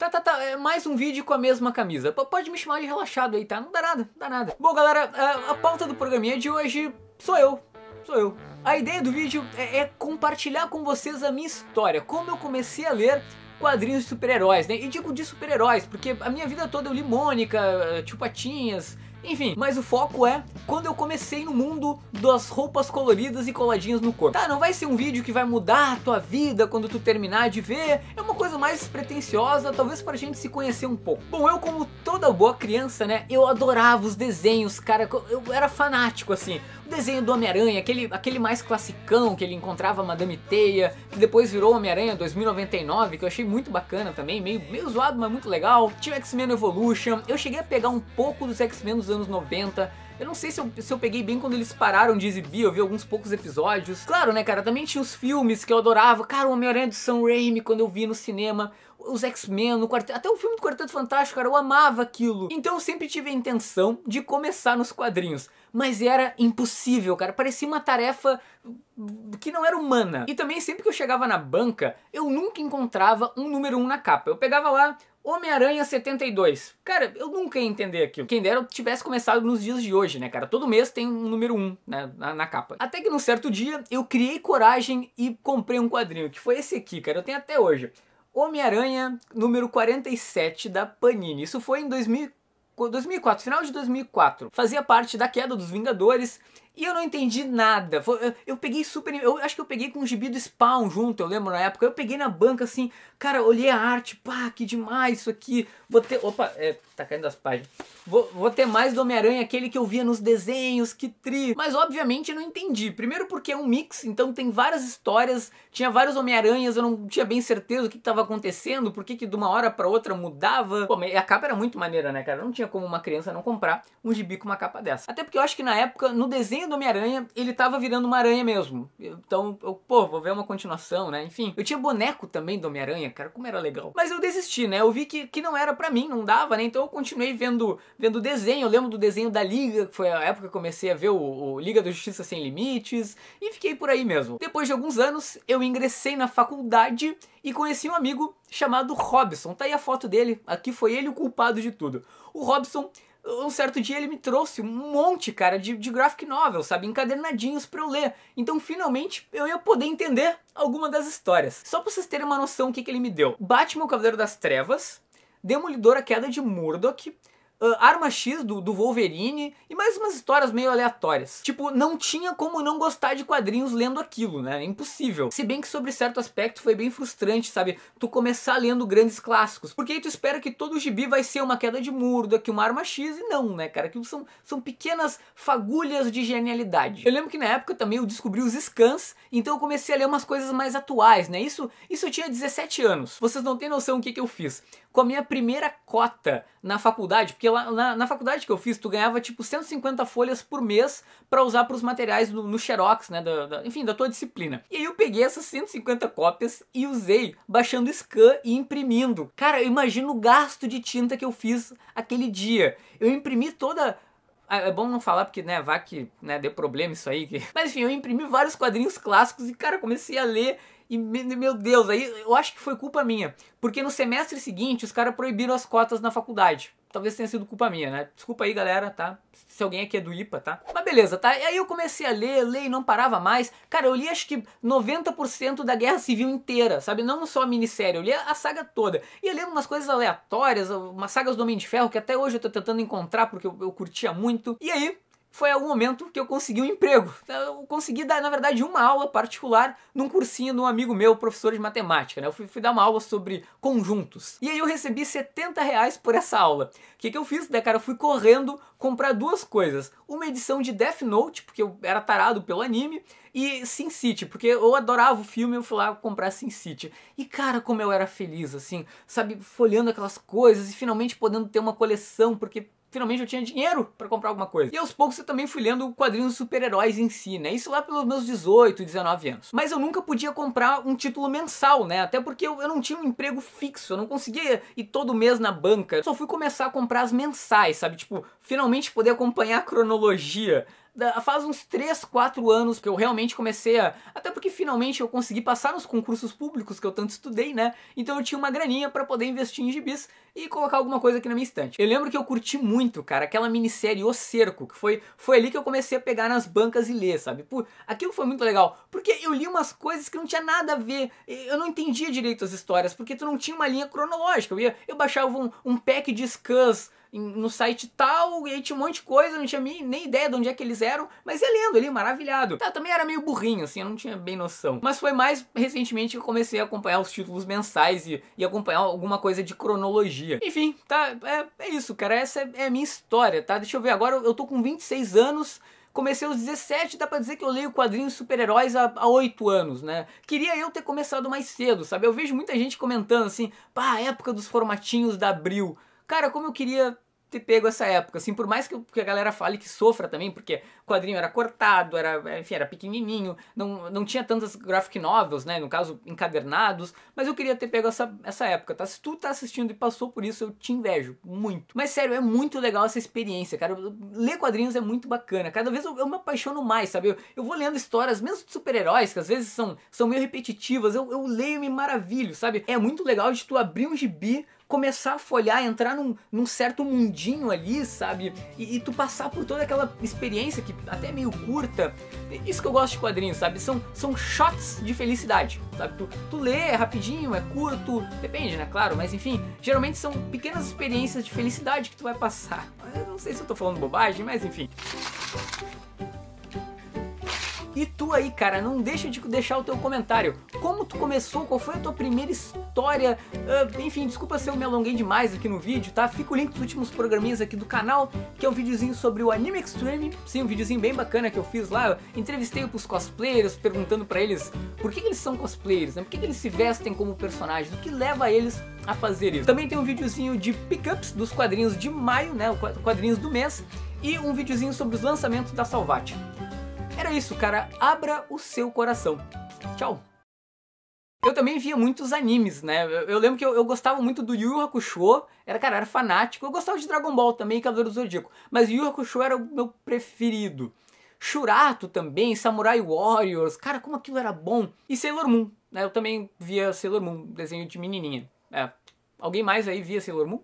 Tá, é mais um vídeo com a mesma camisa. Pode me chamar de relaxado aí, tá? Não dá nada, não dá nada. Bom, galera, a pauta do programinha de hoje sou eu. A ideia do vídeo é compartilhar com vocês a minha história, como eu comecei a ler quadrinhos de super-heróis, né? E digo de super-heróis, porque a minha vida toda eu li Mônica, Tio Patinhas, enfim, mas o foco é quando eu comecei no mundo das roupas coloridas e coladinhas no corpo. Tá, não vai ser um vídeo que vai mudar a tua vida quando tu terminar de ver, é uma coisa mais pretensiosa, talvez pra gente se conhecer um pouco. Bom, eu como toda boa criança, né, eu adorava os desenhos, cara, eu era fanático, assim. O desenho do Homem-Aranha, aquele mais classicão, que ele encontrava a Madame Teia, que depois virou Homem-Aranha 2099, que eu achei muito bacana também, meio zoado, mas muito legal. Tinha o X-Men Evolution, eu cheguei a pegar um pouco dos X-Men dos anos 90, eu não sei se eu peguei bem quando eles pararam de exibir, eu vi alguns poucos episódios. Claro, né, cara, também tinha os filmes que eu adorava, cara, o Homem-Aranha do Sam Raimi, quando eu vi no cinema, os X-Men, até o filme do Quarteto Fantástico, cara, eu amava aquilo. Então eu sempre tive a intenção de começar nos quadrinhos, mas era impossível, cara, parecia uma tarefa que não era humana. E também sempre que eu chegava na banca, eu nunca encontrava um número 1 na capa. Eu pegava lá Homem-Aranha 72. Cara, eu nunca ia entender aquilo. Quem dera eu tivesse começado nos dias de hoje, né, cara? Todo mês tem um número 1, né, na capa. Até que num certo dia eu criei coragem e comprei um quadrinho, que foi esse aqui, cara. Eu tenho até hoje. Homem-Aranha número 47 da Panini. Isso foi em 2004, final de 2004. Fazia parte da queda dos Vingadores e eu não entendi nada. Eu peguei eu acho que eu peguei com um gibi do Spawn junto, eu lembro na época. Eu peguei na banca assim, cara, olhei a arte, pá, que demais isso aqui. Vou ter, opa, tá caindo as páginas. Vou ter mais do Homem-Aranha, aquele que eu via nos desenhos, que tri. Mas obviamente eu não entendi. Primeiro porque é um mix, então tem várias histórias, tinha vários Homem-Aranhas, eu não tinha bem certeza o que estava acontecendo, por que de uma hora pra outra mudava. Pô, a capa era muito maneira, né, cara? Não tinha como uma criança não comprar um gibi com uma capa dessa. Até porque eu acho que na época, no desenho do Homem-Aranha, ele tava virando uma aranha mesmo. Então, pô, vou ver uma continuação, né? Enfim, eu tinha boneco também do Homem-Aranha, cara, como era legal. Mas eu desisti, né? Eu vi que não era pra mim, não dava, né? Então eu continuei vendo desenho. Eu lembro do desenho da Liga, que foi a época que eu comecei a ver o Liga da Justiça Sem Limites, e fiquei por aí mesmo. Depois de alguns anos, eu ingressei na faculdade e conheci um amigo chamado Robson. Tá aí a foto dele, aqui foi ele o culpado de tudo. O Robson, um certo dia ele me trouxe um monte, cara, de graphic novel, sabe, encadernadinhos pra eu ler. Então finalmente eu ia poder entender alguma das histórias. Só pra vocês terem uma noção o que ele me deu. Batman, o Cavaleiro das Trevas, Demolidor, a Queda de Murdoch, Arma X do Wolverine e mais umas histórias meio aleatórias. Tipo, não tinha como não gostar de quadrinhos lendo aquilo, né? É impossível. Se bem que sobre certo aspecto foi bem frustrante, sabe? Tu começar lendo grandes clássicos. Porque aí tu espera que todo o gibi vai ser uma Queda de Murdoch, uma Arma X, e não, né, cara? Aquilo são pequenas fagulhas de genialidade. Eu lembro que na época também eu descobri os scans, então eu comecei a ler umas coisas mais atuais, né? Isso eu tinha 17 anos. Vocês não têm noção o que eu fiz. Com a minha primeira cota na faculdade, porque lá na faculdade que eu fiz, tu ganhava tipo 150 folhas por mês pra usar pros materiais no Xerox, né, enfim, da tua disciplina. E aí eu peguei essas 150 cópias e usei baixando scan e imprimindo. Cara, eu imagino o gasto de tinta que eu fiz aquele dia. Eu imprimi toda... É bom não falar porque, né, vai que, né, dê problema isso aí. Mas enfim, eu imprimi vários quadrinhos clássicos e, cara, comecei a ler e, meu Deus, aí eu acho que foi culpa minha. Porque no semestre seguinte os caras proibiram as cotas na faculdade. Talvez tenha sido culpa minha, né? Desculpa aí, galera, tá? Se alguém aqui é do IPA, tá? Mas beleza, tá? E aí eu comecei a ler e não parava mais. Cara, eu li acho que 90% da Guerra Civil inteira, sabe? Não só a minissérie, eu li a saga toda. E eu lendo umas coisas aleatórias, umas sagas do Homem de Ferro, que até hoje eu tô tentando encontrar porque eu curtia muito. E aí foi algum momento que eu consegui um emprego. Eu consegui dar, na verdade, uma aula particular num cursinho de um amigo meu, professor de matemática, né? Eu fui dar uma aula sobre conjuntos. E aí eu recebi R$70 por essa aula. O que eu fiz, né, cara? Eu fui correndo comprar duas coisas. Uma edição de Death Note, porque eu era tarado pelo anime, e Sin City, porque eu adorava o filme, eu fui lá comprar Sin City. E cara, como eu era feliz, assim, sabe? Folhando aquelas coisas e finalmente podendo ter uma coleção, porque finalmente eu tinha dinheiro pra comprar alguma coisa. E aos poucos eu também fui lendo quadrinhos super-heróis em si, né? Isso lá pelos meus 18, 19 anos. Mas eu nunca podia comprar um título mensal, né? Até porque eu não tinha um emprego fixo, eu não conseguia ir todo mês na banca. Eu só fui começar a comprar as mensais, sabe? Tipo, finalmente poder acompanhar a cronologia faz uns 3, 4 anos que eu realmente comecei a... Até porque finalmente eu consegui passar nos concursos públicos que eu tanto estudei, né? Então eu tinha uma graninha pra poder investir em gibis e colocar alguma coisa aqui na minha estante. Eu lembro que eu curti muito, cara, aquela minissérie O Cerco, que foi ali que eu comecei a pegar nas bancas e ler, sabe? Pô, aquilo foi muito legal, porque eu li umas coisas que não tinha nada a ver, eu não entendia direito as histórias, porque tu não tinha uma linha cronológica, eu baixava um pack de scans no site tal, e aí tinha um monte de coisa, não tinha nem ideia de onde é que eles eram, mas ia lendo ali, maravilhado. Tá, também era meio burrinho, assim, eu não tinha bem noção. Mas foi mais recentemente que eu comecei a acompanhar os títulos mensais e acompanhar alguma coisa de cronologia. Enfim, tá, é isso, cara, essa é a minha história, tá? Deixa eu ver, agora eu tô com 26 anos, comecei aos 17, dá pra dizer que eu leio quadrinhos super-heróis há 8 anos, né? Queria eu ter começado mais cedo, sabe? Eu vejo muita gente comentando assim, pá, a época dos formatinhos da Abril. Cara, como eu queria ter pego essa época, assim, por mais que a galera fale que sofra também, porque o quadrinho era cortado, enfim, era pequenininho, não tinha tantas graphic novels, né, no caso, encadernados, mas eu queria ter pego essa época, tá? Se tu tá assistindo e passou por isso, eu te invejo, muito. Mas sério, é muito legal essa experiência, cara, ler quadrinhos é muito bacana, cada vez eu me apaixono mais, sabe? Eu vou lendo histórias, mesmo de super-heróis, que às vezes são meio repetitivas, eu leio e me maravilho, sabe? É muito legal de tu abrir um gibi, começar a folhar, entrar num certo mundinho ali, sabe? E tu passar por toda aquela experiência que até é meio curta. Isso que eu gosto de quadrinhos, sabe? São shots de felicidade, sabe? Tu lê, é rapidinho, é curto, depende, né? Claro, mas enfim, geralmente são pequenas experiências de felicidade que tu vai passar. Eu não sei se eu tô falando bobagem, mas enfim. E tu aí, cara, não deixa de deixar o teu comentário. Como tu começou? Qual foi a tua primeira história? Enfim, desculpa se eu me alonguei demais aqui no vídeo, tá? Fica o link dos últimos programinhas aqui do canal, que é um videozinho sobre o Anime Extreme. Sim, um videozinho bem bacana que eu fiz lá. Eu entrevistei pros cosplayers, perguntando pra eles por que eles são cosplayers, né? Por que eles se vestem como personagens? O que leva eles a fazer isso? Também tem um videozinho de pickups dos quadrinhos de maio, né? Quadrinhos do mês. E um videozinho sobre os lançamentos da Salvat. Era isso, cara. Abra o seu coração. Tchau. Eu também via muitos animes, né? Eu lembro que eu gostava muito do Yu Yu Hakusho. Era fanático. Eu gostava de Dragon Ball também, Cavaleiro do Zodíaco. Mas Yu Yu Hakusho era o meu preferido. Shurato também, Samurai Warriors. Cara, como aquilo era bom. E Sailor Moon, né? Eu também via Sailor Moon, desenho de menininha. Alguém mais aí via Sailor Moon?